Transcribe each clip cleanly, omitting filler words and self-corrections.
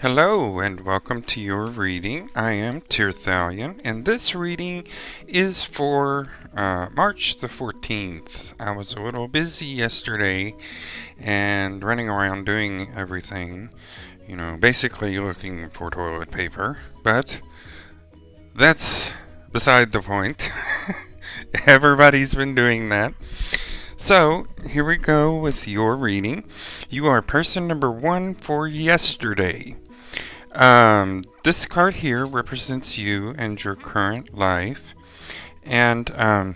Hello and welcome to your reading. I am Tirthalion, and this reading is for March the 14th. I was a little busy yesterday and running around doing everything, basically looking for toilet paper, but that's beside the point. Everybody's been doing that. So, here we go with your reading. You are person number 1 for yesterday. This card here represents you and your current life. And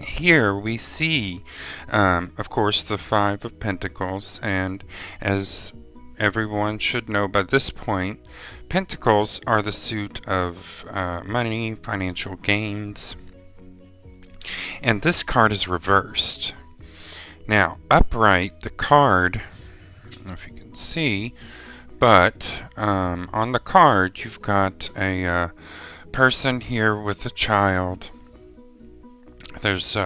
here we see, of course, the Five of Pentacles. And as everyone should know by this point, Pentacles are the suit of money, financial gains. And this card is reversed. Now, upright, the card, I don't know if you can see, but on the card you've got a person here with a child. There's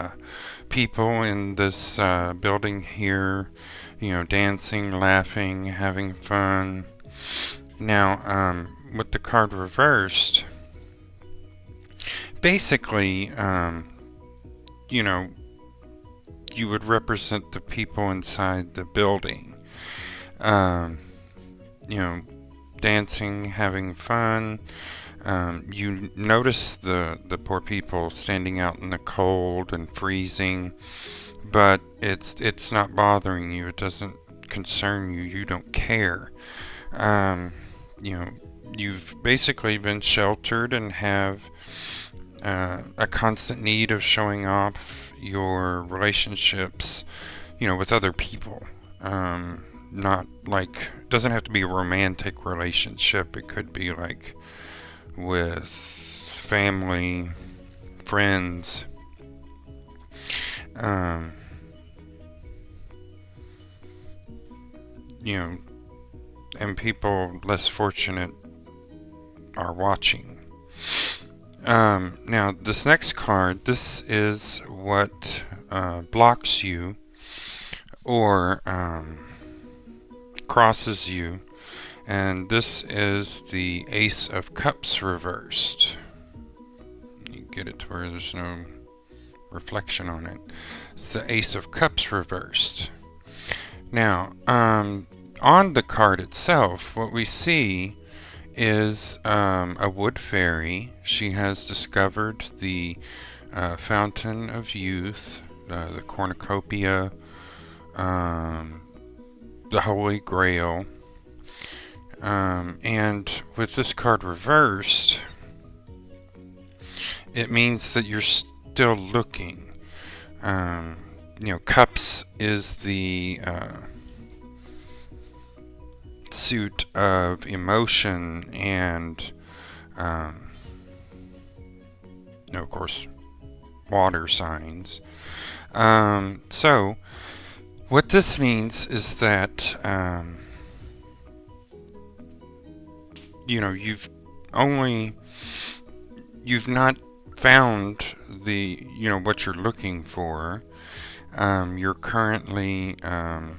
people in this building here, dancing, laughing, having fun. Now, with the card reversed, basically, you would represent the people inside the building. Dancing, having fun. You notice the poor people standing out in the cold and freezing, but it's not bothering you. It doesn't concern you. You don't care. You've basically been sheltered and have a constant need of showing off your relationships, with other people. Not like, doesn't have to be a romantic relationship. It could be like with family, friends, and people less fortunate are watching. Now, this next card, this is what blocks you or crosses you, and this is the Ace of Cups reversed. You get it to where there's no reflection on it. It's the Ace of Cups reversed. Now, on the card itself, what we see is a wood fairy. She has discovered the fountain of youth, the cornucopia, the Holy Grail. And with this card reversed, it means that you're still looking. Cups is the suit of emotion and, of course, water signs. So, what this means is that, you've not found the, what you're looking for. You're currently, I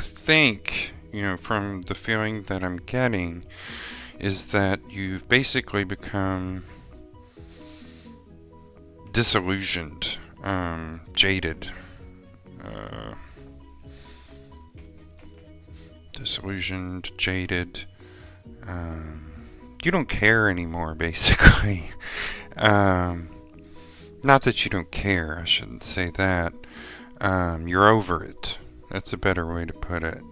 think, from the feeling that I'm getting, is that you've basically become disillusioned, jaded, you don't care anymore, basically. Not that you don't care, I shouldn't say that. You're over it. That's a better way to put it.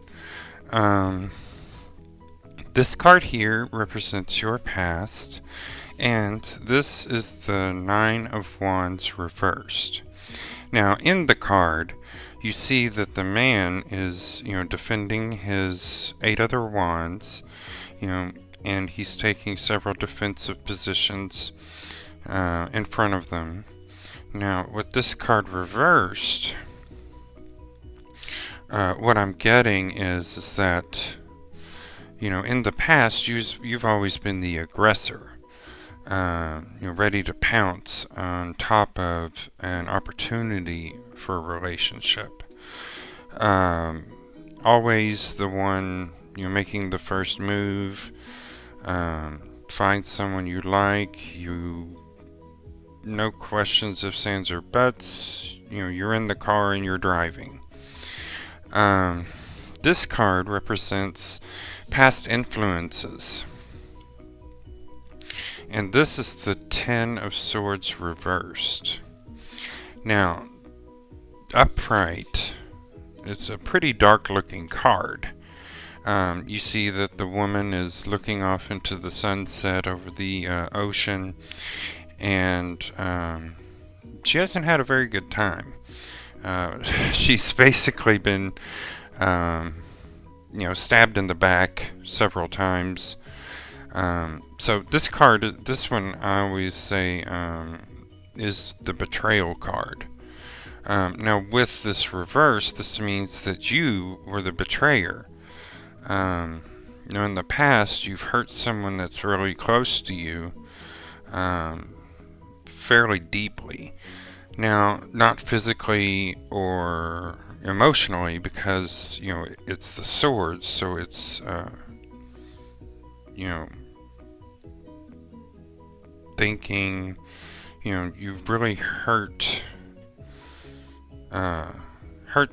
This card here represents your past, and this is the Nine of Wands reversed. Now, in the card, you see that the man is, defending his 8 other wands, and he's taking several defensive positions in front of them. Now, with this card reversed, what I'm getting is that, in the past, you've always been the aggressor. Ready to pounce on top of an opportunity for a relationship. always the one, making the first move. Find someone you like. No questions, ifs, ands, or buts. You're in the car and you're driving. This card represents past influences. And this is the Ten of Swords reversed. Now, upright, it's a pretty dark looking card. You see that the woman is looking off into the sunset over the ocean, and she hasn't had a very good time. She's basically been, stabbed in the back several times. So this card, this one, I always say, is the betrayal card. Now, with this reverse, this means that you were the betrayer. In the past, you've hurt someone that's really close to you, fairly deeply. Now, not physically or emotionally, because, it's the swords, so it's, thinking, you've really hurt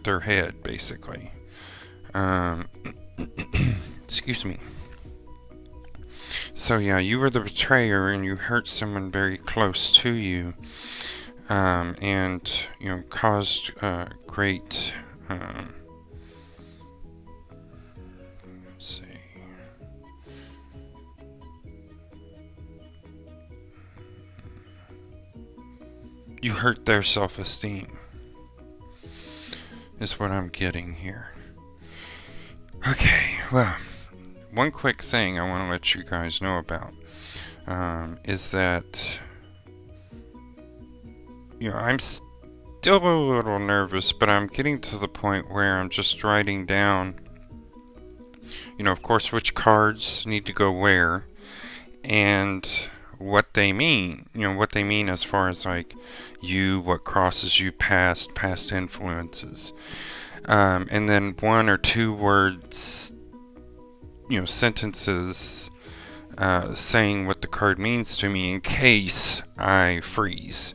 their head, basically. Excuse me. So yeah, you were the betrayer and you hurt someone very close to you, and caused great. Let's see. You hurt their self-esteem, is what I'm getting here. Okay, well, one quick thing I want to let you guys know about is that, I'm still a little nervous, but I'm getting to the point where I'm just writing down, of course, which cards need to go where, and what they mean. What they mean as far as, like, what crosses you past influences. And then one or two words, sentences, saying what the card means to me in case I freeze.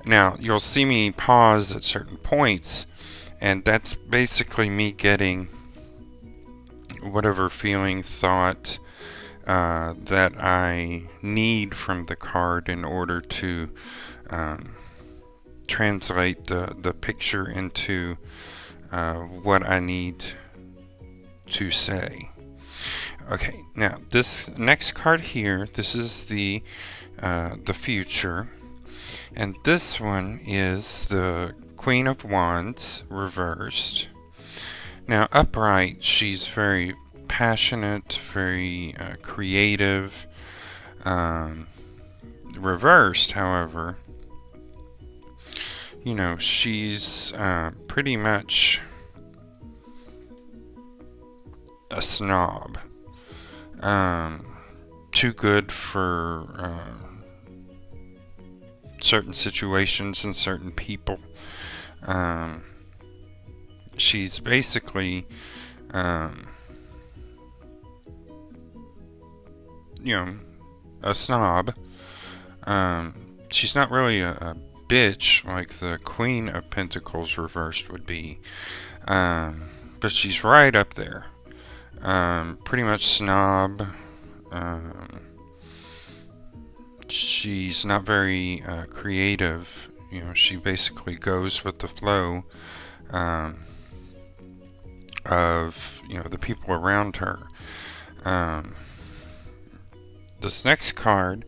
Now, you'll see me pause at certain points, and that's basically me getting whatever feeling, thought, that I need from the card in order to translate the picture into what I need to say. Okay, now this next card here, this is the future, and this one is the Queen of Wands reversed. Now upright, she's very passionate, very creative. Reversed, however, she's pretty much a snob. Too good for certain situations and certain people. She's basically, a snob. She's not really a bitch like the Queen of Pentacles reversed would be, but she's right up there. Pretty much snob. She's not very creative. She basically goes with the flow of the people around her. This next card,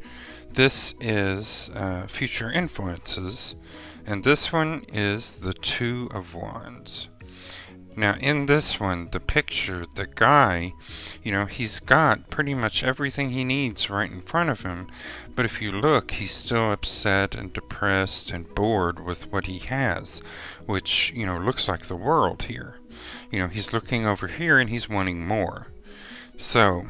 this is future influences, and this one is the Two of Wands. Now in this one, the picture, the guy, he's got pretty much everything he needs right in front of him, but if you look, he's still upset and depressed and bored with what he has, which, looks like the world here. He's looking over here and he's wanting more. So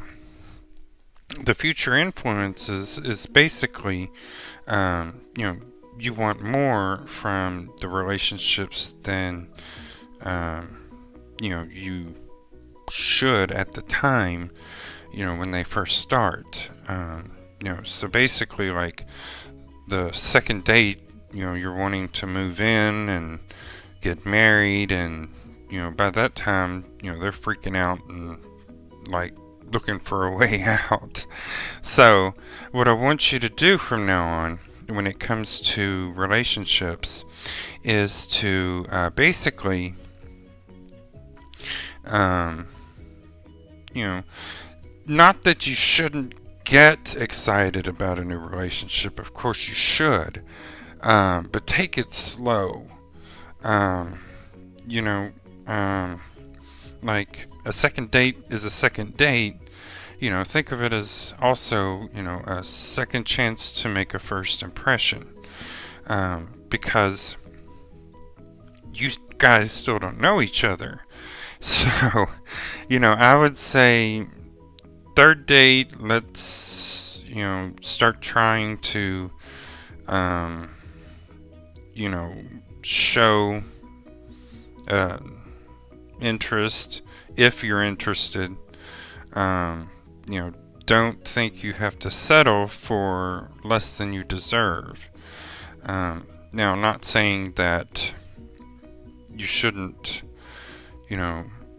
the future influences is basically, you want more from the relationships than, you should at the time, when they first start. So basically, like the second date, you're wanting to move in and get married, and by that time, they're freaking out and like looking for a way out. So, what I want you to do from now on, when it comes to relationships, is to basically, not that you shouldn't get excited about a new relationship. Of course, you should, but take it slow. Um, you know, like a second date is a second date. Think of it as also, a second chance to make a first impression. Because you guys still don't know each other. So, I would say third date, let's, start trying to, show interest if you're interested. Don't think you have to settle for less than you deserve. Now, I'm not saying that you shouldn't,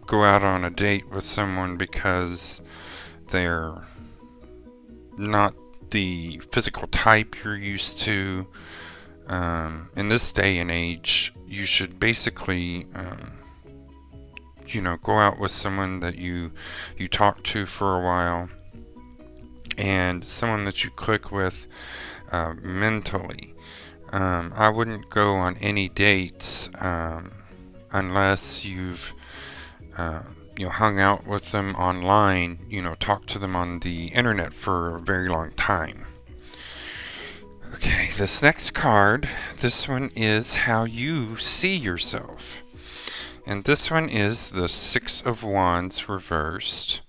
go out on a date with someone because they're not the physical type you're used to. In this day and age, you should basically, go out with someone that you talk to for a while, and someone that you click with mentally. I wouldn't go on any dates unless you've hung out with them online, talked to them on the internet for a very long time. Okay, this next card, this one is how you see yourself. And this one is the Six of Wands reversed.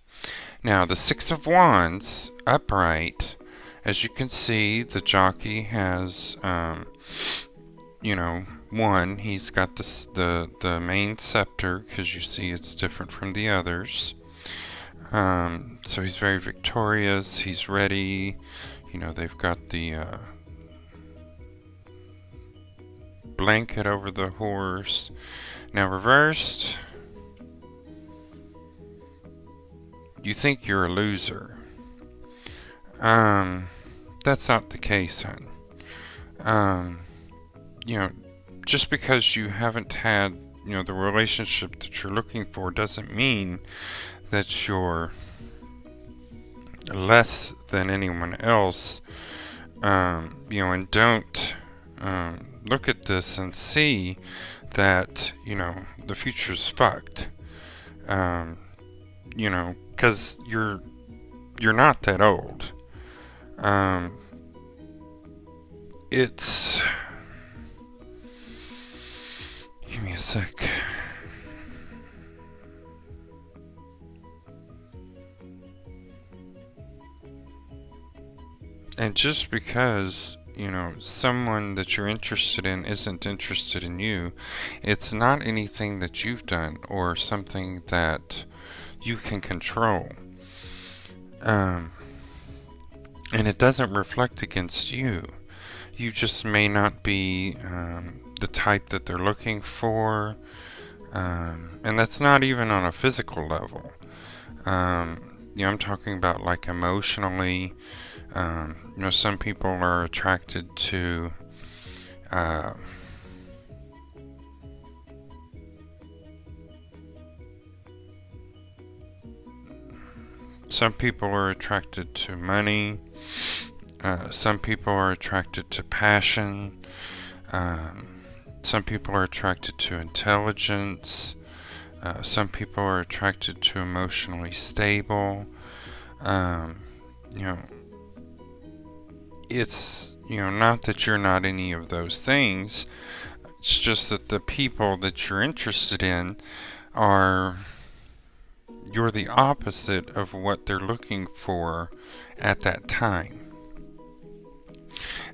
Now, the Six of Wands upright, as you can see, the jockey has, one, he's got the main scepter, because you see it's different from the others. So he's very victorious, he's ready. They've got the blanket over the horse. Now, reversed, you think you're a loser. That's not the case, hon. Just because you haven't had, the relationship that you're looking for doesn't mean that you're less than anyone else. And don't look at this and see that, the future's fucked. Because you're not that old. It's... Give me a sec. And just because, someone that you're interested in isn't interested in you, it's not anything that you've done or something that you can control. And it doesn't reflect against you. You just may not be the type that they're looking for. And that's not even on a physical level. I'm talking about like emotionally. Some people are attracted to some people are attracted to money. Some people are attracted to passion. Some people are attracted to intelligence. Some people are attracted to emotionally stable. It's, not that you're not any of those things. It's just that the people that you're interested in you're the opposite of what they're looking for at that time.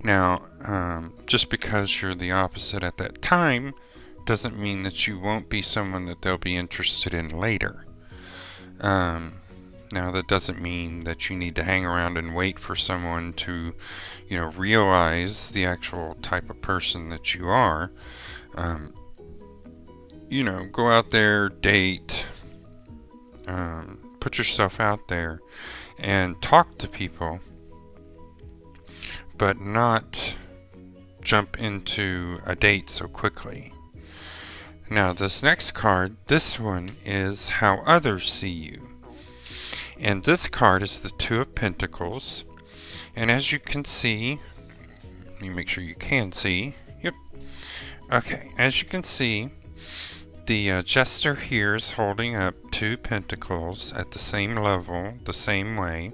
Now, just because you're the opposite at that time doesn't mean that you won't be someone that they'll be interested in later. Now, that doesn't mean that you need to hang around and wait for someone to, realize the actual type of person that you are. Go out there, date, put yourself out there, and talk to people, but not jump into a date so quickly. Now, this next card, this one is how others see you. And this card is the Two of Pentacles. And as you can see, let me make sure you can see. Yep. Okay, as you can see, the jester here is holding up two pentacles at the same level, the same way.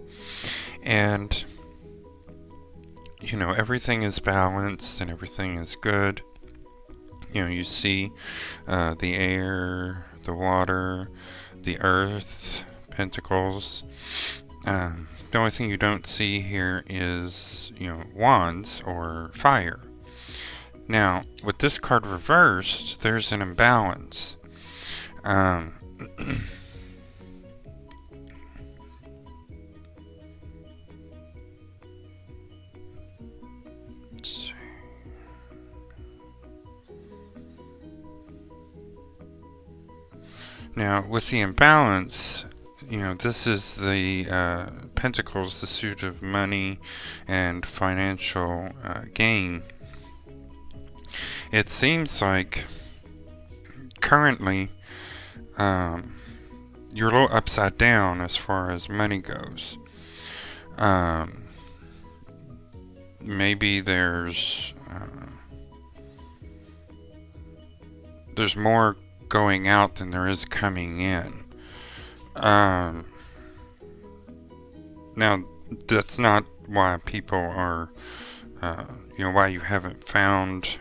And, everything is balanced and everything is good. You see the air, the water, the earth, pentacles. The only thing you don't see here is, wands or fire. Now, with this card reversed, there's an imbalance. Now, with the imbalance, this is the pentacles, the suit of money and financial gain. It seems like currently you're a little upside down as far as money goes. Maybe there's more going out than there is coming in. Now, that's not why people are, why you haven't found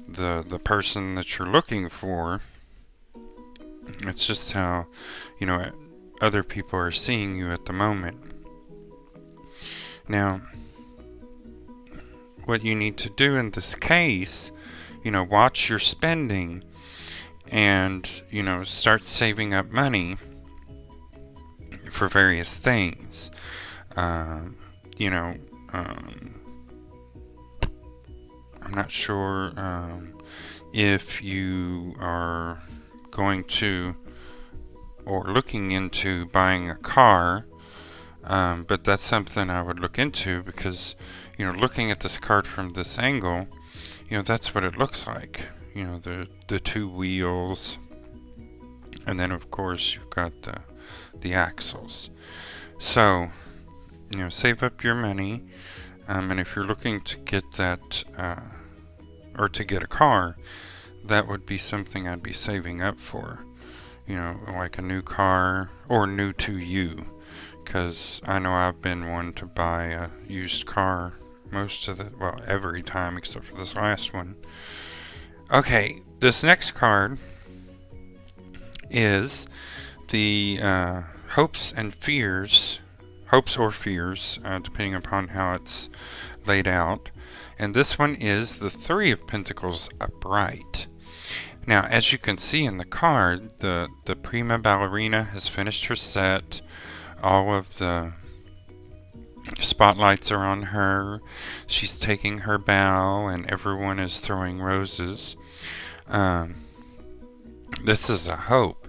the person that you're looking for. It's just how, other people are seeing you at the moment. Now, what you need to do in this case, watch your spending and, start saving up money for various things. I'm not sure if you are going to or looking into buying a car, but that's something I would look into because, looking at this card from this angle, that's what it looks like. The two wheels, and then of course you've got the axles. So, save up your money, and if you're looking to get that, or to get a car, that would be something I'd be saving up for. Like a new car, or new to you, because I know I've been one to buy a used car every time except for this last one. Okay, this next card is the hopes or fears, depending upon how it's laid out. And this one is the Three of Pentacles upright. Now, as you can see in the card, the prima ballerina has finished her set. All of the spotlights are on her. She's taking her bow, and everyone is throwing roses. This is a hope.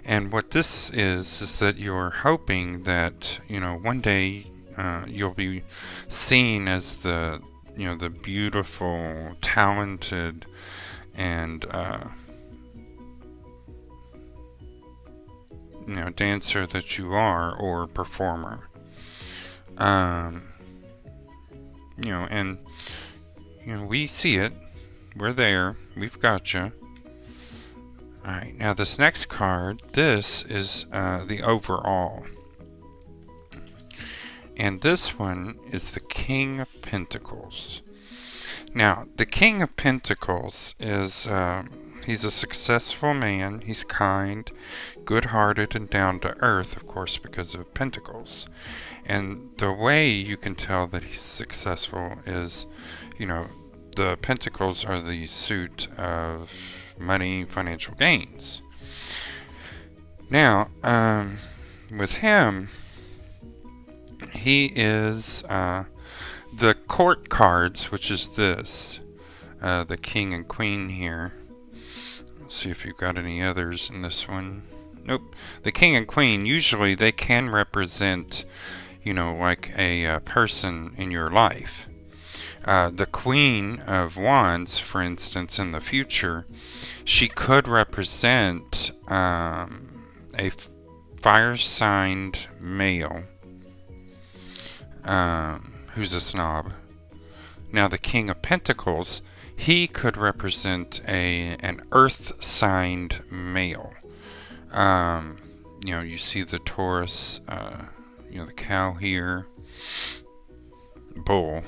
And what this is that you're hoping that, one day you'll be seen as the beautiful, talented, and, dancer that you are, or performer. We see it. We're there. We've got you. Alright, now this next card, this is the overall. And this one is the King of Pentacles. Now, the King of Pentacles is, he's a successful man. He's kind, good-hearted, and down to earth, of course, because of Pentacles. And the way you can tell that he's successful is, the Pentacles are the suit of money, financial gains. Now, with him, he is the court cards, which is this, the king and queen here. Let's see if you've got any others in this one. Nope. The king and queen, usually they can represent, like a person in your life. The Queen of Wands, for instance, in the future, she could represent a fire-signed male who's a snob. Now, the King of Pentacles, he could represent an earth-signed male. You see the Taurus, the cow here, bull.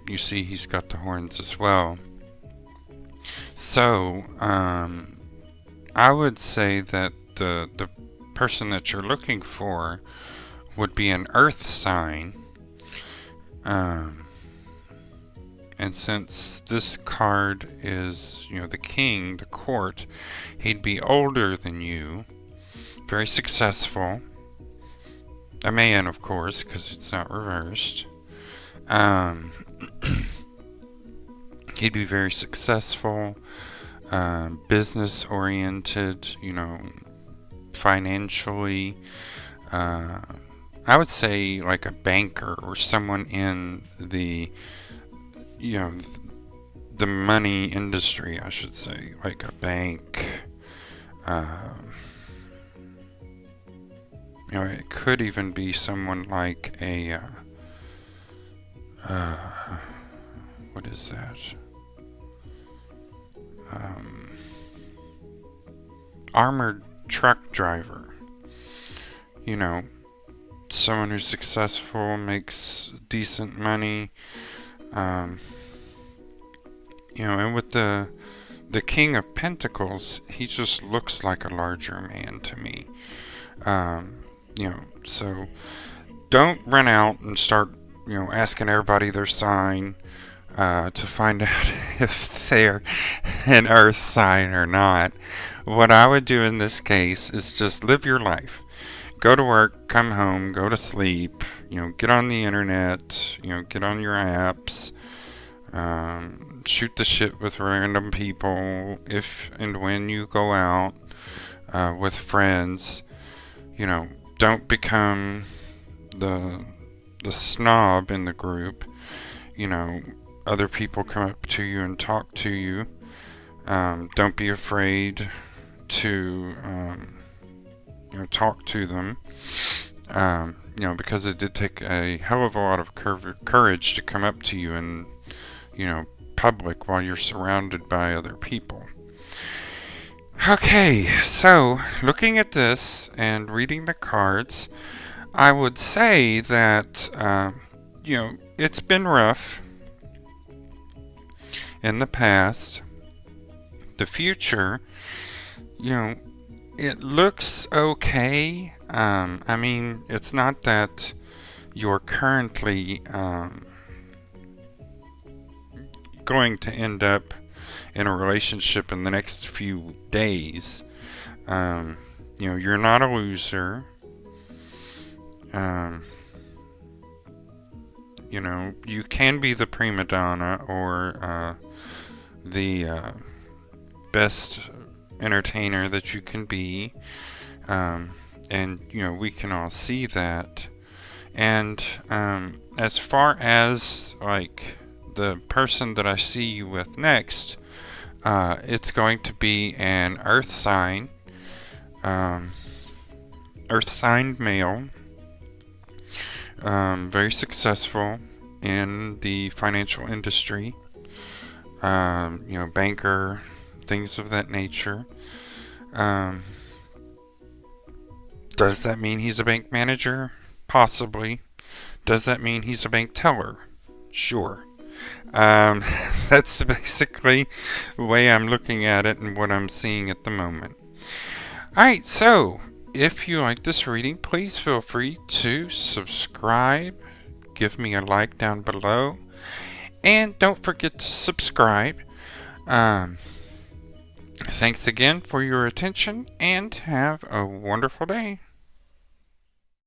You see he's got the horns as well. So, I would say that the person that you're looking for would be an earth sign. And since this card is, the king, the court, he'd be older than you, very successful. A man, of course, because it's not reversed. He'd be very successful, business oriented, financially. I would say like a banker or someone in the money industry, I should say, like a bank. It could even be someone like a what is that? Armored truck driver. Someone who's successful, makes decent money. And with the King of Pentacles, he just looks like a larger man to me. So don't run out and start, asking everybody their sign to find out if they're an earth sign or not. What I would do in this case is just live your life. Go to work, come home, go to sleep, get on the internet, get on your apps, shoot the shit with random people if and when you go out with friends. Don't become the snob in the group. Other people come up to you and talk to you. Don't be afraid to talk to them, because it did take a hell of a lot of courage to come up to you in, public while you're surrounded by other people. Okay, so looking at this and reading the cards, I would say that, it's been rough in the past. The future, it looks okay. It's not that you're currently going to end up in a relationship in the next few days. You're not a loser. You can be the prima donna or the best entertainer that you can be, and we can all see that. And as far as like the person that I see you with next, it's going to be an earth sign, earth signed male, very successful in the financial industry, banker, things of that nature. Does that mean he's a bank manager? Possibly. Does that mean he's a bank teller? Sure. That's basically the way I'm looking at it and what I'm seeing at the moment. Alright, so if you like this reading, please feel free to subscribe. Give me a like down below. And don't forget to subscribe Um, Thanks again for your attention and have a wonderful day.